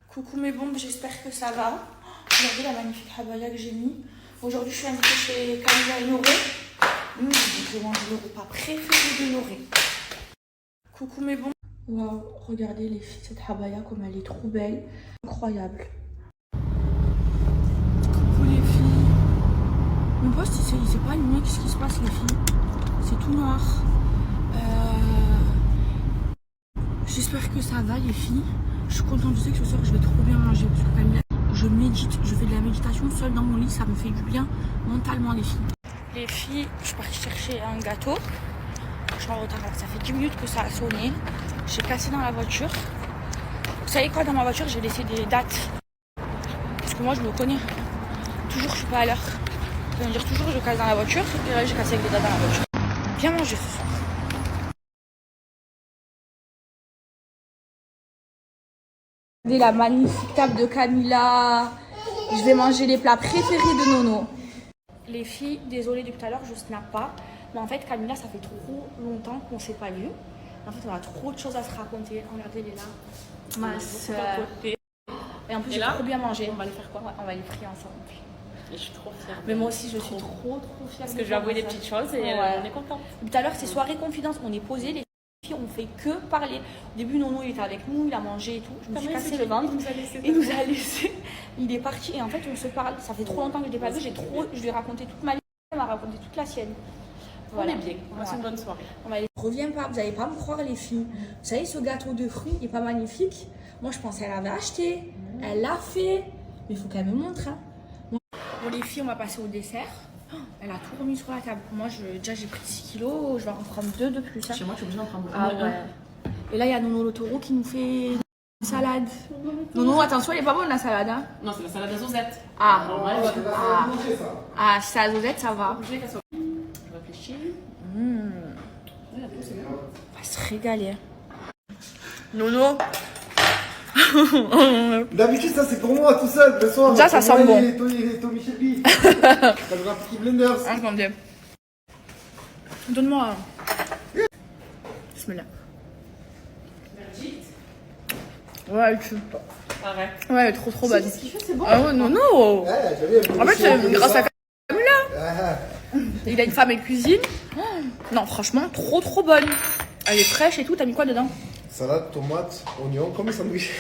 Coucou mes bombes, j'espère que ça va. Regardez la magnifique abaya que j'ai mis. Aujourd'hui, je suis invitée chez Camilla et Noré. Je mange le repas préféré de Noré. Coucou mes bombes. Waouh, regardez les filles, cette abaya comme elle est trop belle. Incroyable. Coucou les filles. Mon poste, il sait pas allumé. Qu'est-ce qui se passe les filles? C'est tout noir. J'espère que ça va les filles. Je suis contente, je sais que ce soir je vais trop bien manger parce que Camilla, je médite, je fais de la méditation seule dans mon lit, ça me fait du bien mentalement les filles. Les filles, je suis partie chercher un gâteau. Je suis en retard, ça fait 10 minutes que ça a sonné. J'ai cassé dans la voiture. Vous savez quoi, dans ma voiture j'ai laissé des dates. Parce que moi je me connais. Toujours je suis pas à l'heure. Ça veut dire toujours je casse dans la voiture. Et là j'ai cassé avec des dates dans la voiture. Bien manger ce soir. Regardez la magnifique table de Camilla. Je vais manger les plats préférés de Nono. Les filles, désolée depuis tout à l'heure, je snap pas. Mais en fait, Camilla, ça fait trop longtemps qu'on s'est pas vu. En fait, on a trop de choses à se raconter. Regardez, elle est là. Ma soeur. Et en plus, j'ai trop bien mangé. On va les faire quoi? On va les frier ensemble. Et je suis trop fière. Mais moi aussi, je suis trop fière. Parce que je vais avouer des petites choses et on est content. Tout à l'heure, c'est soirée confidence. On est posés, les filles, on fait que parler. Au début, Nono, il était avec nous, il a mangé et tout. Je me suis cassé le ventre. Il nous a laissé. Il est parti et en fait, on se parle. Ça fait trop longtemps que je l'ai pas vu. Je lui ai raconté toute ma vie. Elle m'a raconté toute la sienne. Voilà. On est bien. On passe une bonne soirée. Reviens pas, vous n'allez pas me croire les filles. Vous savez, ce gâteau de fruits il est pas magnifique. Moi, je pensais qu'elle avait acheté. Elle l'a fait. Mais il faut qu'elle me montre. Hein. Bon, les filles, on va passer au dessert. Elle a tout remis sur la table. Moi, déjà, j'ai pris 6 kilos. Je vais en prendre 2 de plus. Hein. Chez moi, je suis obligée d'en prendre beaucoup. Ah ouais. Et là, il y a Nono le taureau qui nous fait une salade. Nono, attention, elle est pas bonne la salade. Hein. Non, c'est la salade à Zozette. Ah, Ah, c'est à Zozette, ça va. Je réfléchis. On va se régaler. Nono. D'habitude, ça c'est pour moi tout seul. Le soir, ça sent bon. Et Tommy Shelby. T'as besoin d'un petit blender. Attendez. Donne-moi. Bismillah. Ouais, tu. Arrête. Ouais, elle est trop bonne. Ce qu'il fait, c'est bon. Ah ouais, non. Ouais, j'avais En fait, c'est grâce à Camilla. Ah, Il a une femme et cuisine. Non, franchement, trop bonne. Elle est fraîche et tout. T'as mis quoi dedans? salade, tomate, oignon, comme un sandwich.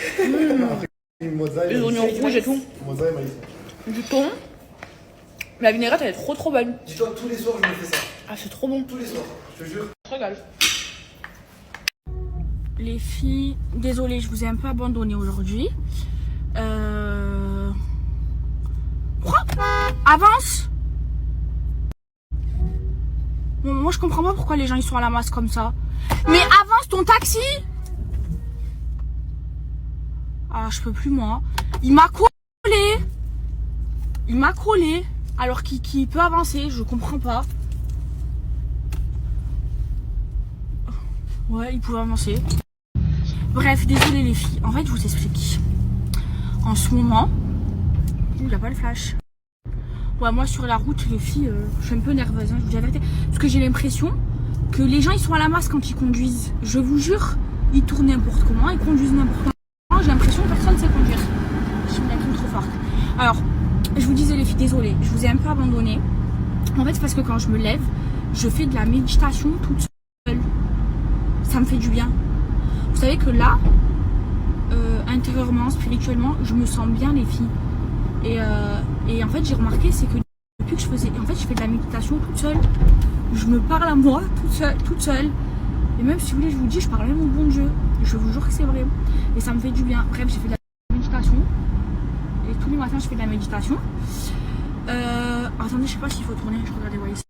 Les oignons rouges et tout. Mozzarella et maïs. Du thon. La vinaigrette, elle est trop bonne. Dis-toi, tous les soirs, je me fais ça. Ah, c'est trop bon. Tous les soirs, je te jure. Je régale. Les filles, désolée, je vous ai un peu abandonné aujourd'hui. Quoi? Avance! Bon, moi, je comprends pas pourquoi les gens ils sont à la masse comme ça. Mais avance ton taxi! Ah, je peux plus, moi. Il m'a collé! Il m'a collé alors qu'il peut avancer, je comprends pas. Ouais, il pouvait avancer. Bref, désolé les filles. En fait, je vous explique. En ce moment, il n'y a pas le flash. Ouais, moi sur la route, les filles, je suis un peu nerveuse, hein, je vous dis la vérité. Parce que j'ai l'impression que les gens, ils sont à la masse quand ils conduisent. Je vous jure, ils tournent n'importe comment, ils conduisent n'importe comment. J'ai l'impression que personne ne sait conduire. Je suis une trop forte. Alors, je vous disais les filles, désolée, je vous ai un peu abandonné. En fait, c'est parce que quand je me lève, je fais de la méditation toute seule. Ça me fait du bien. Vous savez que là, intérieurement, spirituellement, je me sens bien les filles. Et en fait, j'ai remarqué, c'est que depuis que je fais de la méditation toute seule. Je me parle à moi toute seule. Et même si vous voulez, je vous dis, je parle même au bon Dieu. Je vous jure que c'est vrai. Et ça me fait du bien. Bref, j'ai fait de la méditation. Et tous les matins, je fais de la méditation. Attendez, je sais pas s'il faut tourner. Je regarde les ici.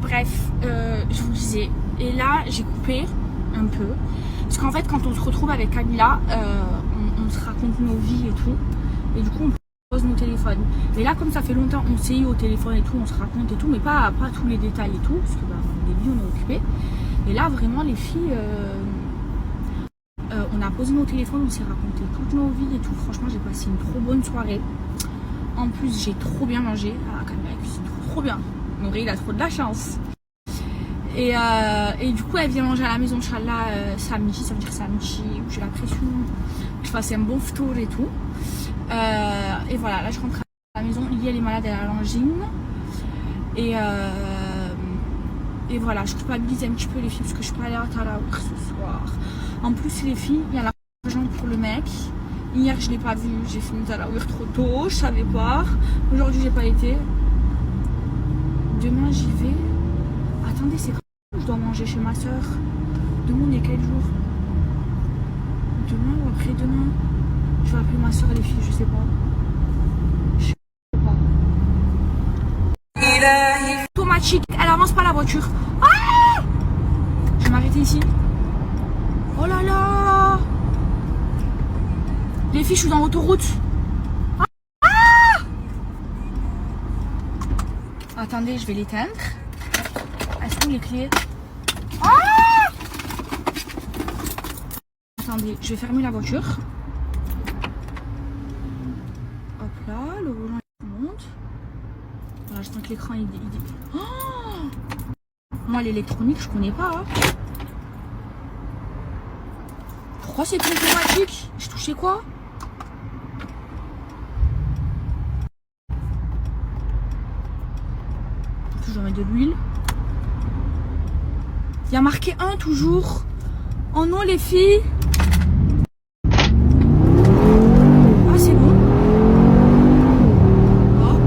Bref, je vous disais. Et là, j'ai coupé un peu. Parce qu'en fait, quand on se retrouve avec Camilla, on se raconte nos vies et tout. Et du coup, on pose nos téléphones. Mais là, comme ça fait longtemps, on s'est eu au téléphone et tout, on se raconte et tout, mais pas tous les détails et tout, parce que bah, au début, on est occupé. Et là, vraiment, les filles, on a posé nos téléphones, on s'est raconté toutes nos vies et tout. Franchement, j'ai passé une trop bonne soirée. En plus, j'ai trop bien mangé. Ah, Camilla cuisine trop bien. Noré, il a trop de la chance. Et du coup, elle vient manger à la maison, Inch'Allah, samedi. Ça veut dire samedi, j'ai la pression. Je fasse un bon tour et tout. Et voilà, là je rentre à la maison. Lily elle est malade, elle a l'angine. Et voilà, je culpabilise un petit peu les filles parce que je suis pas allée à Taraour ce soir. En plus les filles, il y a l'argent pour le mec. Hier je l'ai pas vu, j'ai fini Taraour trop tôt, je savais pas. Aujourd'hui j'ai pas été. Demain j'y vais. Attendez, c'est quand je dois manger chez ma soeur? Demain on est quel jour? Demain ou après-demain? Je vais appeler ma soeur les filles, je sais pas. Je sais pas. Automatique, elle avance pas la voiture. Ah, je vais m'arrêter ici. Oh là là. Les filles, je suis dans l'autoroute. Ah, attendez, je vais l'éteindre. Elles sont les clés. Ah, attendez, je vais fermer la voiture. Hop là, le volant il monte. Voilà, j'attends que l'écran il dit. Oh, moi l'électronique je connais pas. Hein. Pourquoi c'est automatique? J'ai touché quoi? Je dois mettre de l'huile. Il y a marqué 1 toujours. Oh non les filles. Ah c'est bon. Oh,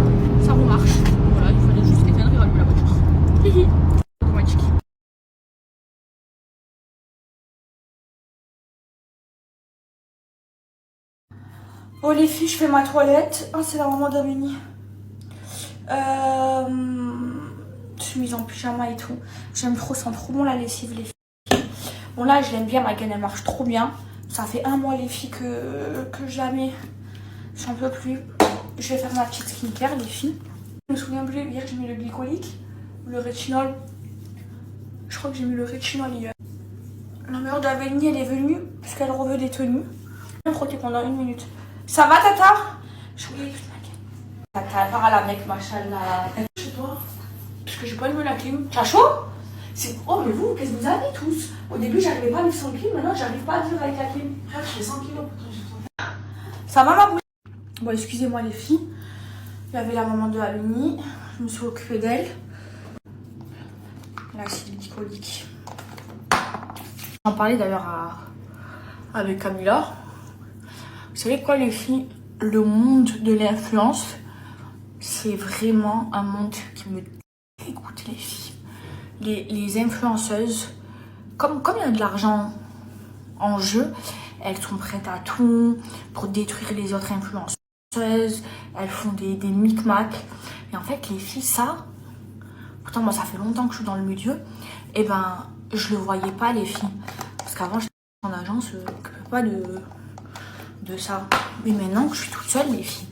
ça remarche. Voilà, il fallait juste éteindre et rallumer la voiture. Hihi. Automatique. Oh les filles, je fais ma toilette. Ah c'est la maman d'Amélie. Je suis mise en pyjama et tout. J'aime trop, ça sent trop bon la lessive les filles. Bon là je l'aime bien, ma gaine elle marche trop bien. Ça fait 1 mois les filles que je la mets. J'en peux plus. Je vais faire ma petite skincare les filles. Je me souviens plus, hier j'ai mis le glycolique, le rétinol. Je crois que j'ai mis le rétinol hier. La mère d'Amélie elle est venue parce qu'elle reveut des tenues. Je vais me frotter pendant 1 minute. Ça va Tata? Je voulais plus ma gaine. Tata elle part à la mec machallah. Chez toi? Parce que j'ai pas allumé la clim. T'as chaud? Oh mais vous, qu'est-ce que vous avez tous? Au début j'arrivais pas à vivre sans clim, maintenant j'arrive pas à vivre avec la clim. Frère, je fais 100 kilos. Ça va ma bouche? Bon excusez-moi les filles. Il y avait la maman de Amélie. Je me suis occupée d'elle. Là c'est le glycolique. J'en parlais d'ailleurs avec Camilla. Vous savez quoi les filles? Le monde de l'influence, c'est vraiment un monde qui me dégoûte les filles. Les influenceuses, comme il y a de l'argent en jeu, elles sont prêtes à tout pour détruire les autres influenceuses. Elles font des micmacs. Et en fait, les filles, ça, pourtant moi ça fait longtemps que je suis dans le milieu, et ben je le voyais pas les filles. Parce qu'avant j'étais en agence, je m'occupais pas de ça. Mais maintenant que je suis toute seule les filles,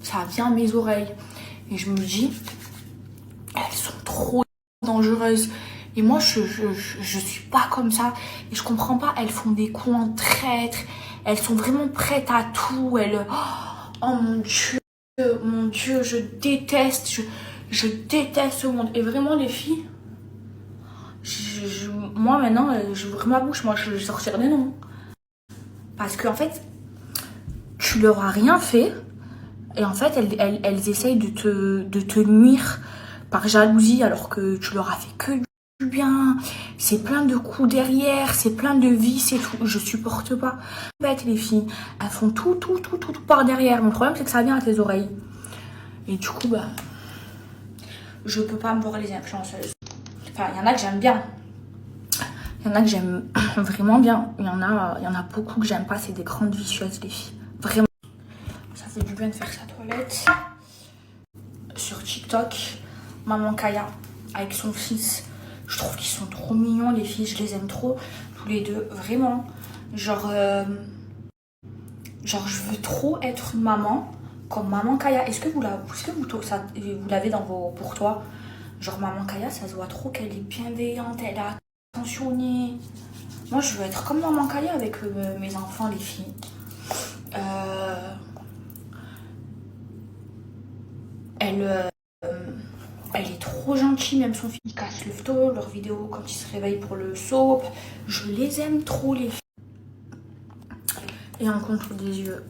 ça vient à mes oreilles. Et je me dis, elles sont trop dangereuses. Et moi je suis pas comme ça. Et je comprends pas, elles font des coups en traître. Elles sont vraiment prêtes à tout. Oh mon Dieu, je déteste. Je déteste ce monde. Et vraiment les filles, moi maintenant, j'ouvre ma bouche, moi je sortirai des noms. Parce qu'en fait, tu leur as rien fait. Et en fait, elles essayent de te nuire par jalousie alors que tu leur as fait que du bien. C'est plein de coups derrière, c'est plein de vices et tout. Je supporte pas. Bête les filles, elles font tout par derrière. Mon problème c'est que ça vient à tes oreilles. Et du coup, bah, je peux pas me voir les influenceuses. Enfin, il y en a que j'aime bien. Il y en a que j'aime vraiment bien. Il y en a beaucoup que j'aime pas. C'est des grandes vicieuses les filles. Vraiment. Ça fait du bien de faire sa toilette. Sur TikTok, Maman Kaya avec son fils. Je trouve qu'ils sont trop mignons les filles. Je les aime trop. Tous les deux. Vraiment. Genre je veux trop être une maman comme Maman Kaya. Est-ce que vous l'avez dans vos pour toi? Genre Maman Kaya, ça se voit trop qu'elle est bienveillante, elle est attentionnée. Moi je veux être comme Maman Kaya avec mes enfants les filles. Elle est trop gentille, même son fils il casse le tôt, leurs vidéos quand ils se réveillent pour le soap. Je les aime trop les filles. Et un contour des yeux.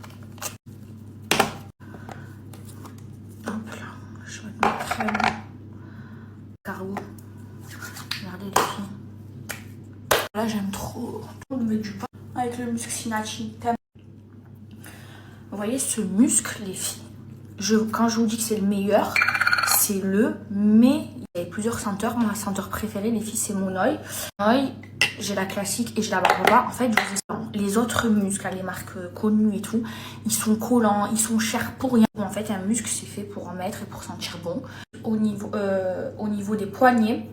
le muscle Sinati. Vous voyez ce muscle, les filles. Quand je vous dis que c'est le meilleur, c'est mais il y a plusieurs senteurs. Ma senteur préférée, les filles, c'est mon œil. J'ai la classique et j'ai la barba. En fait, je vous explique, les autres muscles, les marques connues et tout, ils sont collants, ils sont chers pour rien. En fait, un muscle, c'est fait pour en mettre et pour sentir bon. Au niveau des poignets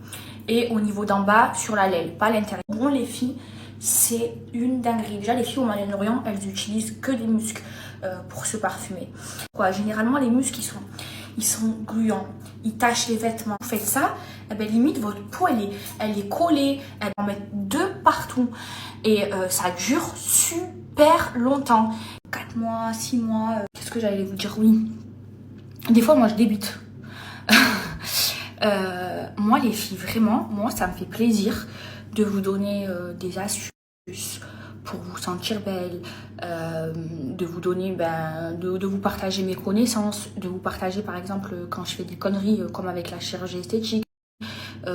et au niveau d'en bas, sur la laine, pas l'intérieur. Bon, les filles, c'est une dinguerie. Déjà, les filles au Moyen-Orient, elles utilisent que des muscles pour se parfumer. Généralement, les muscles, ils sont gluants, ils tachent les vêtements. Vous faites ça, eh ben, limite votre peau elle est collée, elle va en mettre de partout et ça dure super longtemps. 4 mois, 6 mois, qu'est-ce que j'allais vous dire? Oui, des fois moi je débute. Moi les filles, vraiment, moi ça me fait plaisir de vous donner des astuces pour vous sentir belle, de vous donner, de vous partager mes connaissances, de vous partager par exemple quand je fais des conneries comme avec la chirurgie esthétique,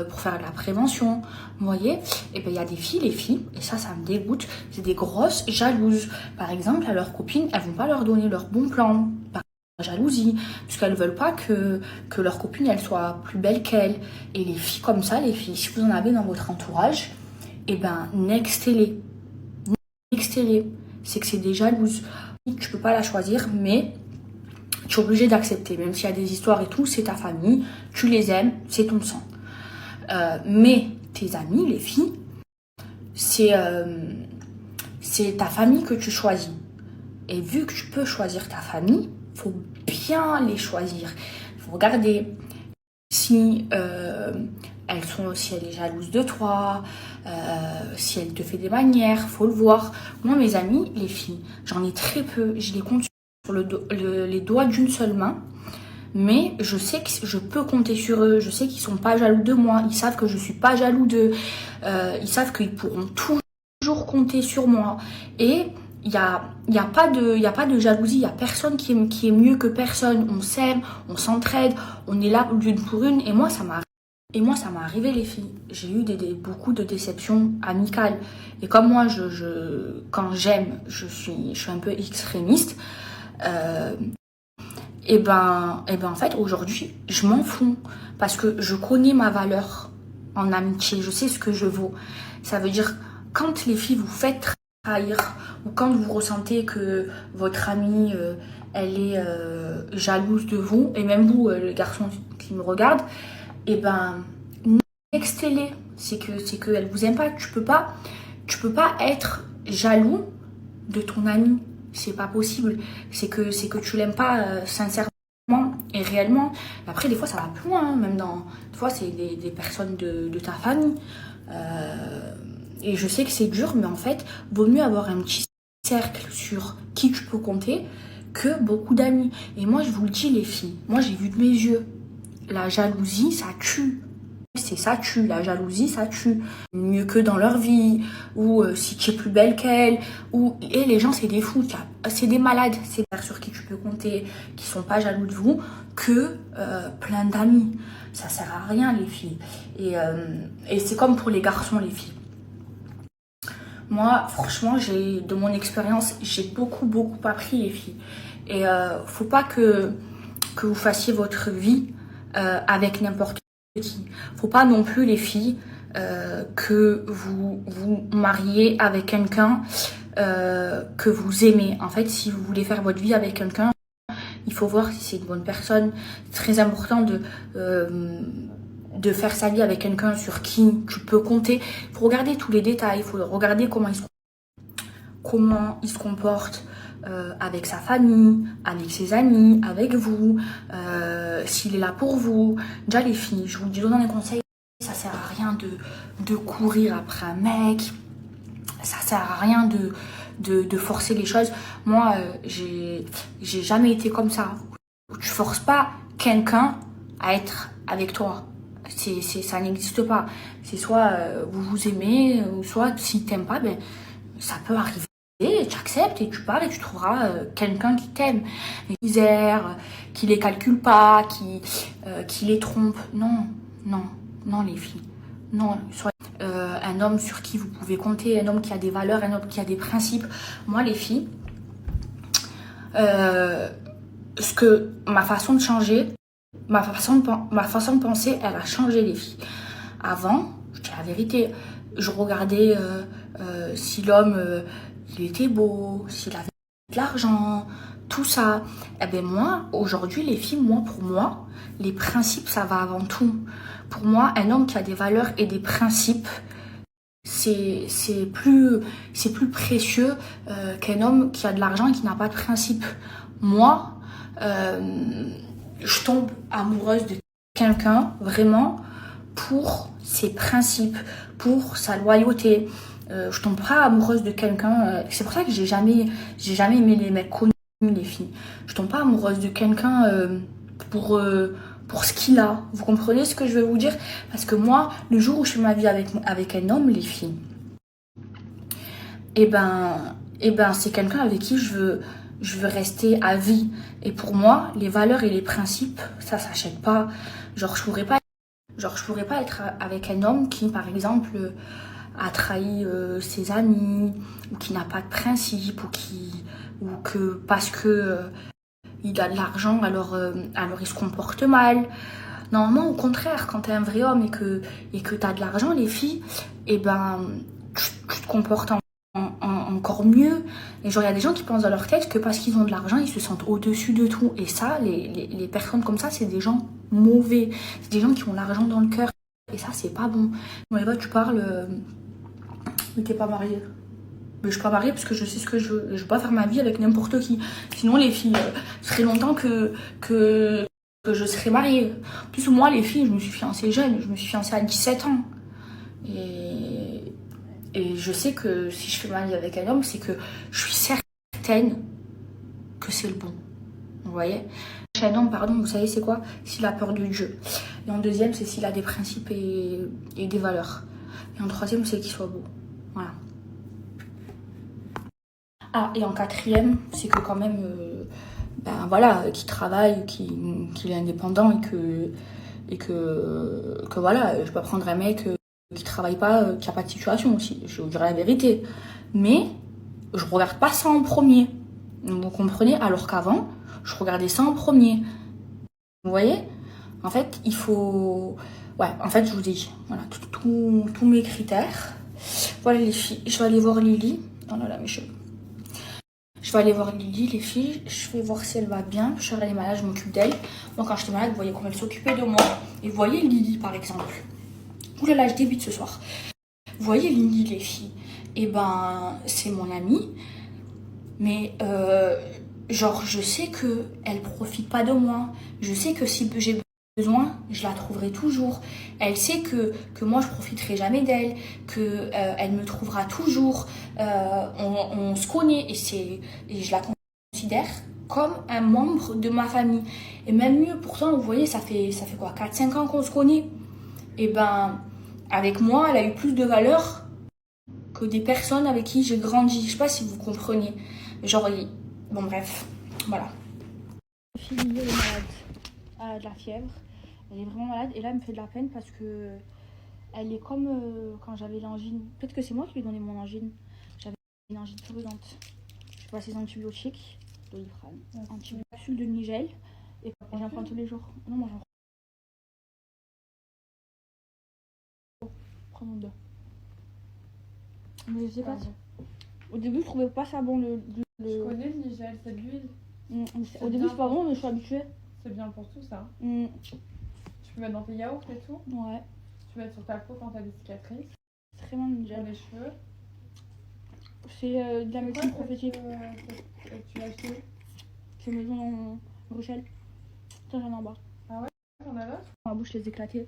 pour faire de la prévention, vous voyez, et ben il y a des filles, les filles, et ça me dégoûte, c'est des grosses jalouses. Par exemple, à leurs copines, elles vont pas leur donner leur bon plan, par jalousie, puisqu'elles veulent pas que leur copine elle soit plus belle qu'elle. Et les filles comme ça, les filles, si vous en avez dans votre entourage, et ben nextez-les. C'est que c'est des jalouses. Tu peux pas la choisir, mais tu es obligé d'accepter. Même s'il y a des histoires et tout, c'est ta famille, tu les aimes, c'est ton sang. Mais tes amis, les filles, c'est ta famille que tu choisis. Et vu que tu peux choisir ta famille, faut bien les choisir. Faut regarder si si elle est jalouse de toi, si elle te fait des manières, faut le voir. Moi, mes amis, les filles, j'en ai très peu. Je les compte sur les doigts d'une seule main. Mais je sais que je peux compter sur eux. Je sais qu'ils sont pas jaloux de moi. Ils savent que je suis pas jaloux d'eux. Ils savent qu'ils pourront toujours compter sur moi. Et il y a pas de jalousie. Il y a personne qui est mieux que personne. On s'aime, on s'entraide, on est là l'une pour une. Et moi, ça m'est arrivé, les filles. J'ai eu beaucoup de déceptions amicales. Et comme moi, quand j'aime, je suis un peu extrémiste. Et ben en fait aujourd'hui je m'en fous parce que je connais ma valeur en amitié, je sais ce que je vaux. Ça veut dire quand les filles vous faites trahir ou quand vous ressentez que votre amie elle est jalouse de vous, et même vous les garçons qui me regardent, et ben nextez-les, c'est que elle vous aime pas. Tu peux pas être jaloux de ton ami. C'est pas possible. C'est que tu l'aimes pas sincèrement et réellement. Après, des fois, ça va plus loin. Hein. Même des fois, c'est des personnes de ta famille. Et je sais que c'est dur, mais en fait, vaut mieux avoir un petit cercle sur qui tu peux compter que beaucoup d'amis. Et moi, je vous le dis, les filles, moi, j'ai vu de mes yeux. La jalousie, ça tue. Ça tue, la jalousie, ça tue. Mieux que dans leur vie, ou si tu es plus belle qu'elle, et les gens, c'est des fous, c'est des malades, c'est des personnes sur qui tu peux compter, qui sont pas jaloux de vous, que plein d'amis. Ça sert à rien, les filles. Et c'est comme pour les garçons, les filles. Moi, franchement, de mon expérience, j'ai beaucoup appris, les filles. Et faut pas que vous fassiez votre vie avec n'importe qui. Faut pas non plus, les filles, que vous mariez avec quelqu'un que vous aimez. En fait, si vous voulez faire votre vie avec quelqu'un, il faut voir si c'est une bonne personne. C'est très important de faire sa vie avec quelqu'un sur qui tu peux compter. Il faut regarder tous les détails, il faut regarder comment il se comporte avec sa famille, avec ses amis, avec vous, s'il est là pour vous. Déjà, les filles, je vous dis dans les conseils, ça sert à rien de courir après un mec, ça sert à rien de forcer les choses. Moi, j'ai jamais été comme ça. Tu forces pas quelqu'un à être avec toi. Ça n'existe pas. C'est soit vous vous aimez, ou soit si t'aimes pas, ben ça peut arriver. Tu acceptes et tu pars et tu trouveras quelqu'un qui t'aime. Misère, qui les calcule pas, qui les trompe. Non, les filles. Non, un homme sur qui vous pouvez compter, un homme qui a des valeurs, un homme qui a des principes. Moi, les filles, ma façon de changer, ma façon de penser, elle a changé, les filles. Avant, je dis la vérité, je regardais si l'homme il était beau, s'il avait de l'argent, tout ça. Eh bien moi, aujourd'hui, les filles, pour moi, les principes, ça va avant tout. Pour moi, un homme qui a des valeurs et des principes, c'est plus précieux qu'un homme qui a de l'argent et qui n'a pas de principes. Moi, je tombe amoureuse de quelqu'un, vraiment, pour ses principes, pour sa loyauté. Je tombe pas amoureuse de quelqu'un. C'est pour ça que j'ai jamais aimé les mecs connus, les filles. Je tombe pas amoureuse de quelqu'un pour ce qu'il a. Vous comprenez ce que je veux vous dire? Parce que moi, le jour où je fais ma vie avec un homme, les filles, et ben c'est quelqu'un avec qui je veux rester à vie. Et pour moi, les valeurs et les principes, ça s'achète pas. Genre, je pourrais pas être avec un homme qui, par exemple, a trahi ses amis, ou qui n'a pas de principe, ou que parce que il a de l'argent, alors il se comporte mal. Normalement, au contraire, quand t'es un vrai homme et que t'as de l'argent, les filles, et ben tu te comportes encore mieux. Et genre, il y a des gens qui pensent dans leur tête que parce qu'ils ont de l'argent, ils se sentent au-dessus de tout. Et ça, les personnes comme ça, c'est des gens mauvais. C'est des gens qui ont l'argent dans le cœur. Et ça, c'est pas bon. Bon, Eva, tu parles, mais t'es pas mariée. Mais je suis pas mariée parce que je sais ce que je veux. Je veux pas faire ma vie avec n'importe qui. Sinon, les filles, ça serait longtemps que je serais mariée. En plus, moi, les filles, je me suis fiancée jeune. Je me suis fiancée à 17 ans. Et je sais que si je fais ma vie avec un homme, c'est que je suis certaine que c'est le bon. Vous voyez? Chez un homme, pardon, vous savez c'est quoi? S'il a peur de Dieu. Et en deuxième, c'est s'il a des principes et des valeurs. Et en troisième, c'est qu'il soit beau. Voilà. Ah, et en quatrième, c'est que quand même, qu'il travaille, qu'il est indépendant et que voilà, je peux prendre un mec qui travaille pas, qui a pas de situation aussi. Je vous dirais la vérité. Mais je regarde pas ça en premier. Vous comprenez? Alors qu'avant, je regardais ça en premier. Vous voyez? En fait, il faut... Ouais, en fait, je vous dis, voilà, tous mes critères. Voilà les filles, je vais aller voir Lily. Oh là là, mes cheveux. Je vais aller voir Lily, les filles. Je vais voir si elle va bien. Je suis allée malade, je m'occupe d'elle. Moi, quand j'étais malade, vous voyez comment elle s'occupait de moi. Et vous voyez Lily, par exemple. Ouh là là, je débute ce soir. Vous voyez Lily, les filles. Eh ben, c'est mon amie. Mais, genre, je sais qu'elle profite pas de moi. Je sais que si j'ai besoin, je la trouverai toujours. Elle sait que moi, je profiterai jamais d'elle. Elle me trouvera toujours. On se connaît et je la considère comme un membre de ma famille. Et même mieux, pourtant, vous voyez, ça fait quoi, 4-5 ans qu'on se connaît. Et ben, avec moi, elle a eu plus de valeur que des personnes avec qui j'ai grandi. Je sais pas si vous comprenez. Genre, bon bref, voilà. La fille est malade, elle a de la fièvre, elle est vraiment malade et là elle me fait de la peine parce que elle est comme quand j'avais l'angine. Peut-être que c'est moi qui lui ai donné mon angine. J'avais une angine purulente. Je passe les antibiotiques, Doliprane, antibiotiques de Nigel et j'en prends tous les jours. Non, moi j'en prends deux. Mais je sais pas. Au début, je trouvais pas ça bon Je connais le Nigel, c'est de l'huile. Au début, c'est pas bon, mais je suis habituée. C'est bien pour tout ça. Mm. Tu peux mettre dans tes yaourts et tout. Ouais. Tu peux mettre sur ta peau quand t'as des cicatrices. C'est très bon le Pour Nigel. les cheveux. C'est de la médecine prophétique. Tu l'as acheté où? C'est maison en Bruxelles. Tiens, j'en ai en bas. Ah ouais? J'en as d'autres? Dans la bouche, les éclater.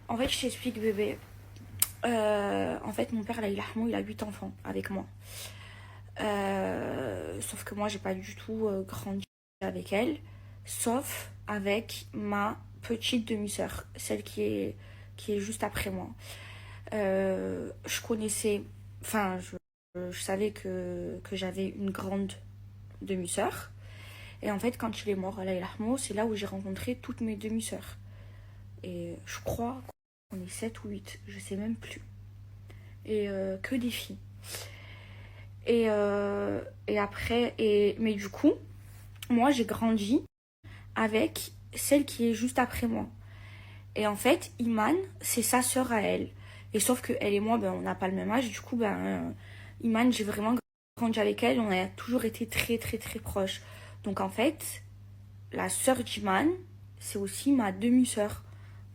En fait, je t'explique, bébé. En fait, mon père, là, il a 8 enfants avec moi. Sauf que moi, j'ai pas du tout grandi avec elle. Sauf avec ma petite demi-sœur, celle qui est juste après moi. Je connaissais... Enfin, je savais que j'avais une grande demi-sœur. Et en fait, quand il est mort, Allah yarhamou, c'est là où j'ai rencontré toutes mes demi-sœurs. Et je crois qu'on est 7 ou 8, je sais même plus. Et que des filles. Et après, mais du coup, moi j'ai grandi avec celle qui est juste après moi. Et en fait, Iman, c'est sa sœur à elle. Et sauf que elle et moi, ben, on n'a pas le même âge. Du coup, Iman, j'ai vraiment grandi avec elle. On a toujours été très très très proches. Donc en fait, la sœur d'Iman, c'est aussi ma demi-sœur.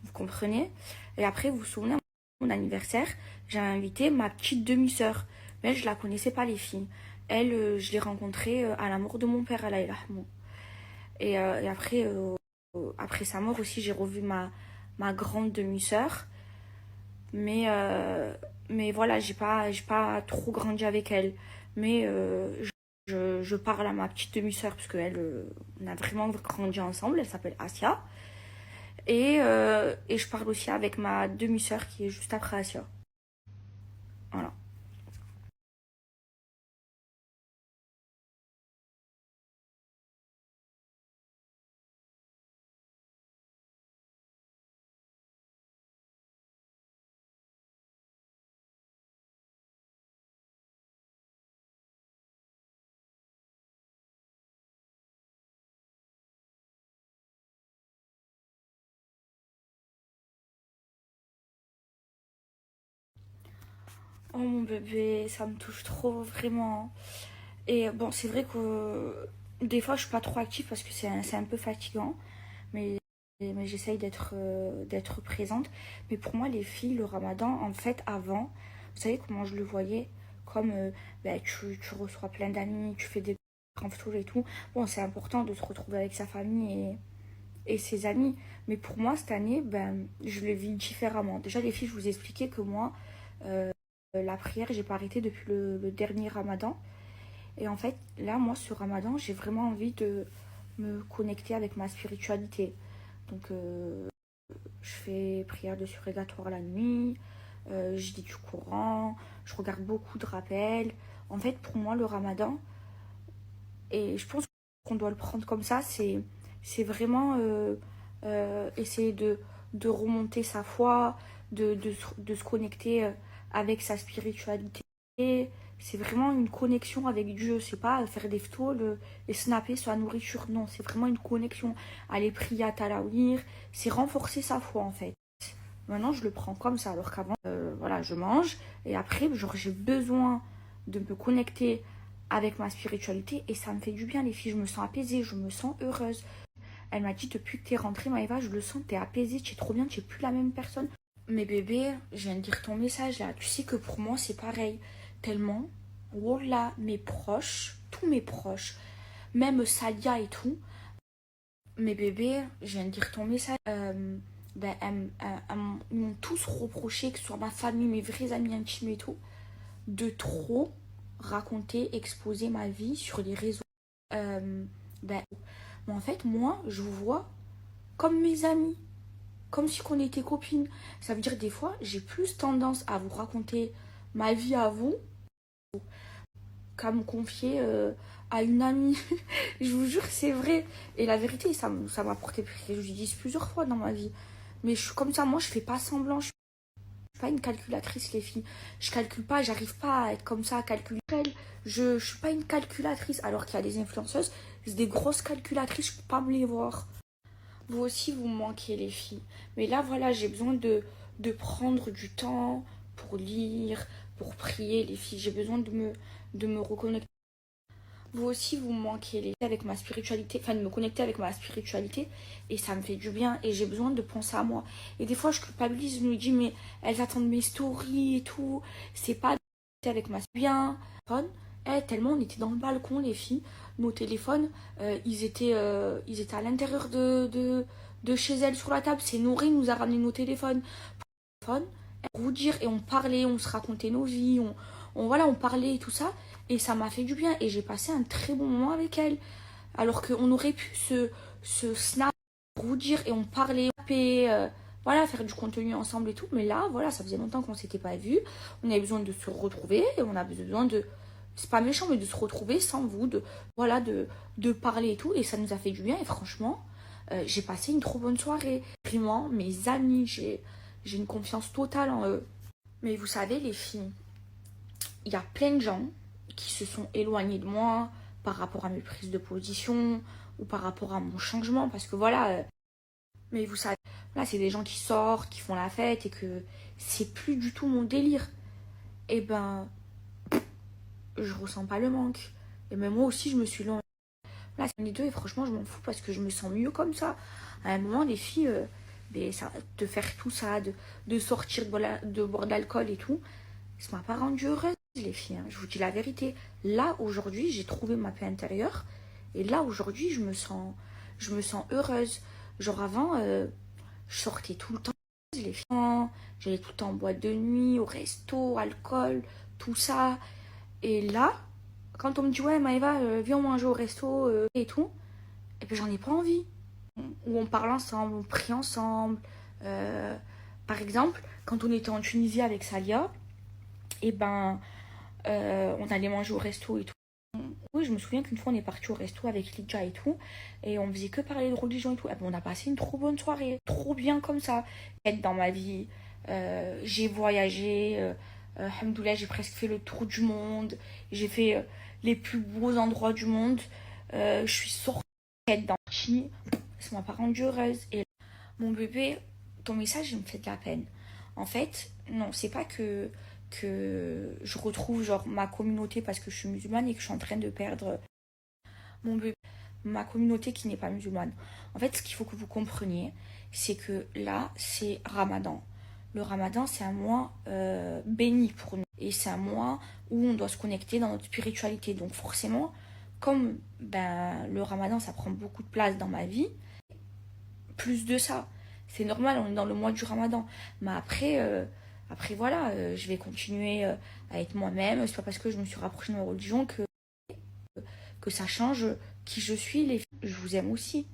Vous comprenez? Et après, vous vous souvenez, à mon anniversaire, j'ai invité ma petite demi-sœur. Mais elle, je la connaissais pas, les filles. Elle, je l'ai rencontrée à la mort de mon père, Allah yarhamou. Et après, après sa mort aussi, j'ai revu ma grande demi-sœur. Mais voilà, j'ai pas trop grandi avec elle. Mais je parle à ma petite demi-sœur parce qu'elle, on a vraiment grandi ensemble. Elle s'appelle Asia. Et je parle aussi avec ma demi-sœur qui est juste après Asia. Voilà. Oh mon bébé, ça me touche trop, vraiment. Et bon, c'est vrai que des fois, je suis pas trop active parce que c'est un peu fatigant. Mais j'essaye d'être présente. Mais pour moi, les filles, le ramadan, en fait, avant, vous savez comment je le voyais? Comme tu reçois plein d'amis, tu fais des grands tours et tout. Bon, c'est important de se retrouver avec sa famille et ses amis. Mais pour moi, cette année, ben, je le vis différemment. Déjà, les filles, je vous ai expliqué que moi, la prière, j'ai pas arrêté depuis le dernier ramadan. Et en fait, là, moi, ce ramadan, j'ai vraiment envie de me connecter avec ma spiritualité. Donc, je fais prière de surrégatoire la nuit, je dis du Coran, je regarde beaucoup de rappels. En fait, pour moi, le ramadan, et je pense qu'on doit le prendre comme ça, c'est vraiment essayer de remonter sa foi, de se connecter avec sa spiritualité. C'est vraiment une connexion avec Dieu. C'est pas faire des photos et snapper sur la nourriture. Non, c'est vraiment une connexion. Aller prier à Talawir, c'est renforcer sa foi en fait. Maintenant, je le prends comme ça. Alors qu'avant, voilà, je mange. Et après, genre, j'ai besoin de me connecter avec ma spiritualité. Et ça me fait du bien, les filles. Je me sens apaisée, je me sens heureuse. Elle m'a dit, depuis que t'es rentrée, Maëva, je le sens, t'es apaisée, tu es trop bien, tu es plus la même personne. Mais bébé, je viens de lire ton message là. Tu sais que pour moi, c'est pareil. Tellement, voilà, mes proches, tous mes proches, même Sadia et tout, mes bébés, je viens de lire ton message, ils m'ont tous reproché, que ce soit ma famille, mes vrais amis intimes et tout, de trop raconter, exposer ma vie sur les réseaux. Mais en fait, moi, je vous vois comme mes amis, comme si on était copines. Ça veut dire des fois, j'ai plus tendance à vous raconter ma vie à vous qu'à me confier à une amie. Je vous jure, c'est vrai. Et la vérité, ça m'a porté préjudice plusieurs fois dans ma vie. Mais je suis comme ça, moi, je fais pas semblant. Je suis pas une calculatrice, les filles. Je calcule pas, j'arrive pas à être comme ça, à calculer. Je suis pas une calculatrice, alors qu'il y a des influenceuses, c'est des grosses calculatrices, je peux pas me les voir. Vous aussi, vous me manquez, les filles. Mais là, voilà, j'ai besoin de prendre du temps pour lire, pour prier, les filles. J'ai besoin de me reconnecter. Vous aussi, vous me manquez, les filles, avec ma spiritualité, enfin, de me connecter avec ma spiritualité. Et ça me fait du bien. Et j'ai besoin de penser à moi. Et des fois, je culpabilise, je me dis, mais elles attendent mes stories et tout. C'est pas avec ma bien. Tellement on était dans le balcon, les filles. Nos téléphones, ils étaient à l'intérieur de chez elles sur la table. C'est Nourri nous a ramené nos téléphones téléphone, vous dire, et on parlait, on se racontait nos vies, on parlait et tout ça, et ça m'a fait du bien, et j'ai passé un très bon moment avec elle. Alors qu'on aurait pu se snap, vous dire, et on parlait, voilà, faire du contenu ensemble et tout, mais là, voilà, ça faisait longtemps qu'on s'était pas vus, on avait besoin de se retrouver, et on a besoin de, c'est pas méchant, mais de se retrouver sans vous, voilà, de parler et tout, et ça nous a fait du bien, et franchement, j'ai passé une trop bonne soirée. Vraiment, mes amis, j'ai une confiance totale en eux. Mais vous savez, les filles, il y a plein de gens qui se sont éloignés de moi par rapport à mes prises de position ou par rapport à mon changement, parce que voilà, mais vous savez, là, c'est des gens qui sortent, qui font la fête, et que c'est plus du tout mon délire. Et ben, je ressens pas le manque. Et même moi aussi, je me suis éloignée. Là, c'est les deux, et franchement, je m'en fous parce que je me sens mieux comme ça. À un moment, les filles, de faire tout ça, de sortir, de boire de l'alcool et tout, ça m'a pas rendue heureuse, les filles. Hein. Je vous dis la vérité. Là, aujourd'hui, j'ai trouvé ma paix intérieure. Et là, aujourd'hui, je me sens heureuse. Genre avant, je sortais tout le temps, les filles. J'allais tout le temps en boîte de nuit, au resto, alcool, tout ça. Et là, quand on me dit, ouais, Maëva, viens manger au resto et tout, et puis j'en ai pas envie. Où on parle ensemble, on prie ensemble. Par exemple, quand on était en Tunisie avec Salia, et ben, on allait manger au resto et tout. Oui, je me souviens qu'une fois on est parti au resto avec Lidja et tout, et on faisait que parler de religion et tout. Et ben, on a passé une trop bonne soirée, trop bien comme ça. Être dans ma vie, j'ai voyagé, alhamdoulilah, j'ai presque fait le tour du monde, j'ai fait les plus beaux endroits du monde. Je suis sortie dans le chi, ça m'a pas rendue heureuse. Et mon bébé, ton message, il me fait de la peine. En fait, non, c'est pas que je retrouve genre ma communauté parce que je suis musulmane et que je suis en train de perdre mon bébé, ma communauté qui n'est pas musulmane. En fait, ce qu'il faut que vous compreniez, c'est que là, c'est Ramadan. Le Ramadan, c'est un mois béni pour nous. Et c'est un mois où on doit se connecter dans notre spiritualité. Donc forcément, comme le Ramadan, ça prend beaucoup de place dans ma vie, plus de ça, c'est normal, on est dans le mois du Ramadan. Mais après voilà, je vais continuer à être moi-même. C'est pas parce que je me suis rapprochée de ma religion que ça change qui je suis. Les filles, je vous aime aussi.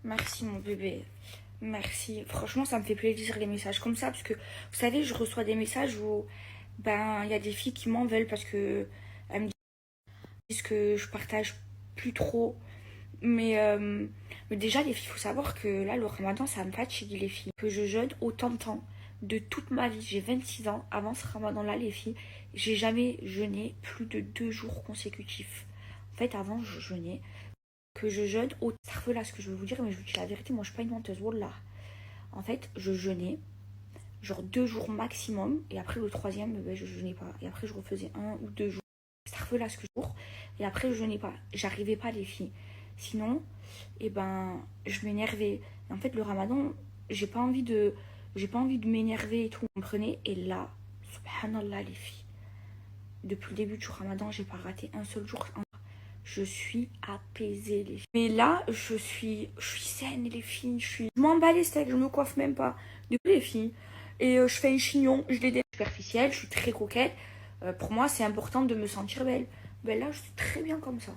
Merci mon bébé, merci. Franchement, ça me fait plaisir les messages comme ça, parce que vous savez, je reçois des messages où il y a des filles qui m'en veulent parce que elles me disent que je partage plus trop. Mais déjà, les filles, il faut savoir que là, le Ramadan, ça me fatigue, les filles. Que je jeûne autant de temps de toute ma vie. J'ai 26 ans. Avant ce Ramadan-là, les filles, j'ai jamais jeûné plus de 2 jours consécutifs. En fait, avant, je jeûnais. Que je jeûne au là, ce que je veux vous dire, mais je vous dis la vérité, moi, je suis pas une menteuse. Wallah. En fait, je jeûnais genre 2 jours maximum. Et après, le troisième, je jeûnais pas. Et après, je refaisais 1 ou 2 jours. Là, ce que je cours. Et après, je jeûnais pas. J'arrivais pas, les filles. Sinon, je m'énervais. Et en fait, le Ramadan, j'ai pas envie de m'énerver et tout, vous comprenez? Et là, subhanallah, les filles, depuis le début du Ramadan, j'ai pas raté un seul jour. Je suis apaisée, les filles. Mais là, je suis saine, les filles. Je m'emballe les steaks, je me coiffe même pas. Depuis, les filles. Et je fais un chignon, je l'ai des superficielle, je suis très coquette. Pour moi, c'est important de me sentir belle. Ben là, je suis très bien comme ça.